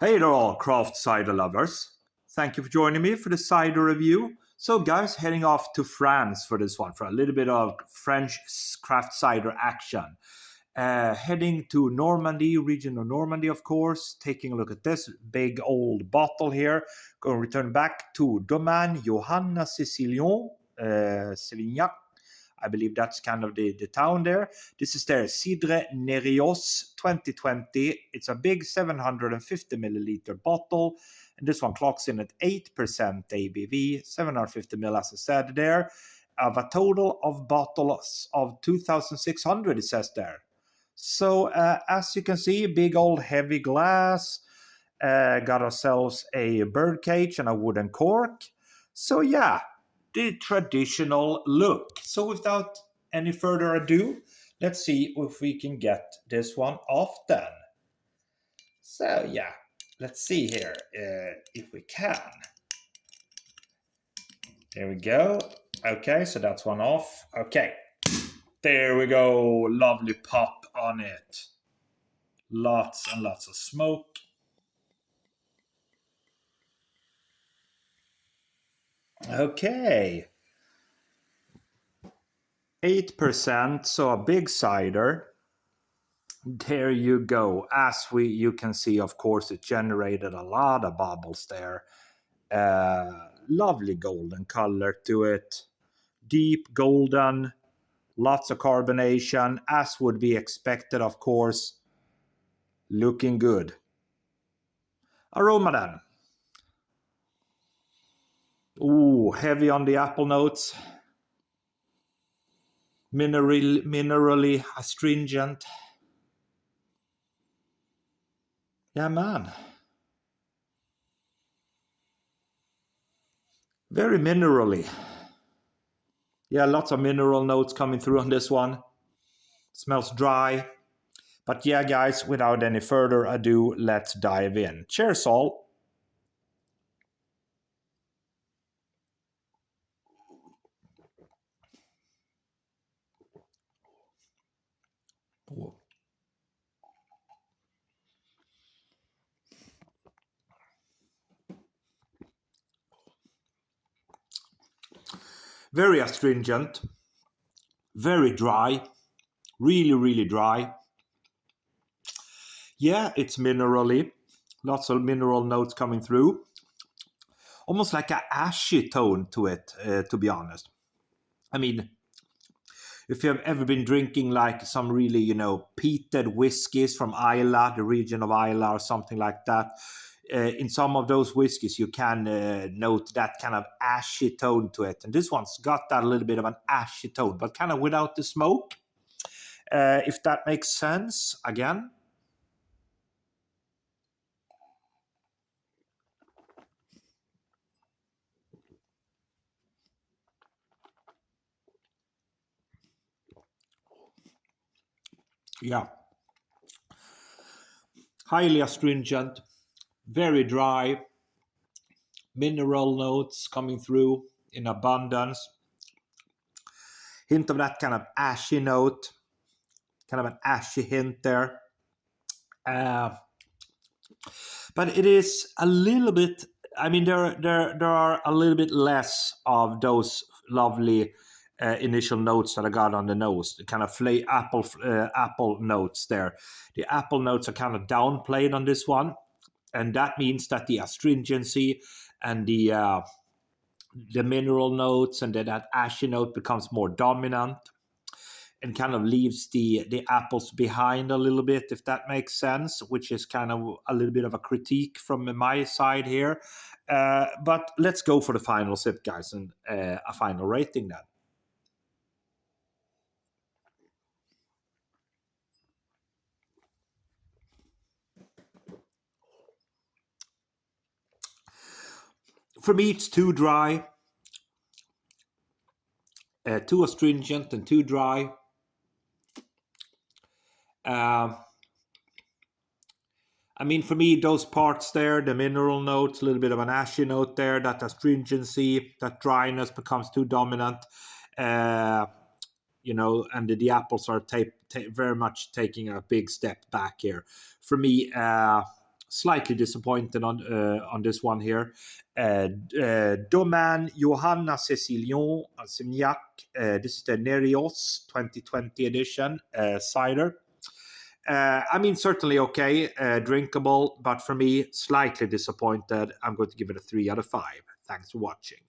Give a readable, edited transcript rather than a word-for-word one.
Hey there all craft cider lovers. Thank you for joining me for the cider review. So guys, heading off to France for this one, for a little bit of French craft cider action. Heading to Normandy, region of Normandy, of course, taking a look at this big old bottle here. Going to return back to Domaine, Johanna, Cecillon, Sevignac. I believe that's kind of the town there. This is their Cidre Nerios 2020. It's a big 750 milliliter bottle. And this one clocks in at 8% ABV, 750 ml, as I said there, of a total of bottles of 2,600, it says there. So as you can see, big old heavy glass. Got ourselves a bird cage and a wooden cork. So yeah, the traditional look. So without any further ado, let's see if we can get this one off then. So yeah, let's see here if we can. There we go. Okay, so that's one off. Okay, there we go. Lovely pop on it. Lots and lots of smoke. Okay. 8%, so a big cider. There you go. As you can see, of course, it generated a lot of bubbles there. Lovely golden color to it. Deep golden, lots of carbonation, as would be expected, of course. Looking good. Aroma then. Ooh, heavy on the apple notes. Minerally astringent. Yeah, man. Very minerally. Yeah, lots of mineral notes coming through on this one. Smells dry. But yeah, guys, without any further ado, let's dive in. Cheers, all. Very astringent, very dry, really dry. Yeah, it's minerally, lots of mineral notes coming through. Almost like an ashy tone to it, to be honest. I mean, if you've ever been drinking like some really, peated whiskies from Islay, the region of Islay or something like that, in some of those whiskies, you can note that kind of ashy tone to it. And this one's got that little bit of an ashy tone, but kind of without the smoke, if that makes sense, again. Yeah. Highly astringent, very dry, mineral notes coming through in abundance. Hint of that kind of ashy note, kind of an ashy hint there. But it is a little bit, I mean, there are a little bit less of those lovely initial notes that I got on the nose, the kind of apple notes there. The apple notes are kind of downplayed on this one, and that means that the astringency and the mineral notes and that ashy note becomes more dominant and kind of leaves the apples behind a little bit, if that makes sense, which is kind of a little bit of a critique from my side here. But let's go for the final sip, guys, and a final rating then. For me, it's too dry, too astringent and too dry. I mean, for me, those parts there, the mineral notes, a little bit of an ashy note there, that astringency, that dryness becomes too dominant. And the apples are very much taking a big step back here. For me, Slightly disappointed on this one here. Domaine Johanna Cecillon Signac. This is the Nerios 2020 edition cider. I mean, certainly okay, drinkable, but for me, slightly disappointed. I'm going to give it a 3 out of 5. Thanks for watching.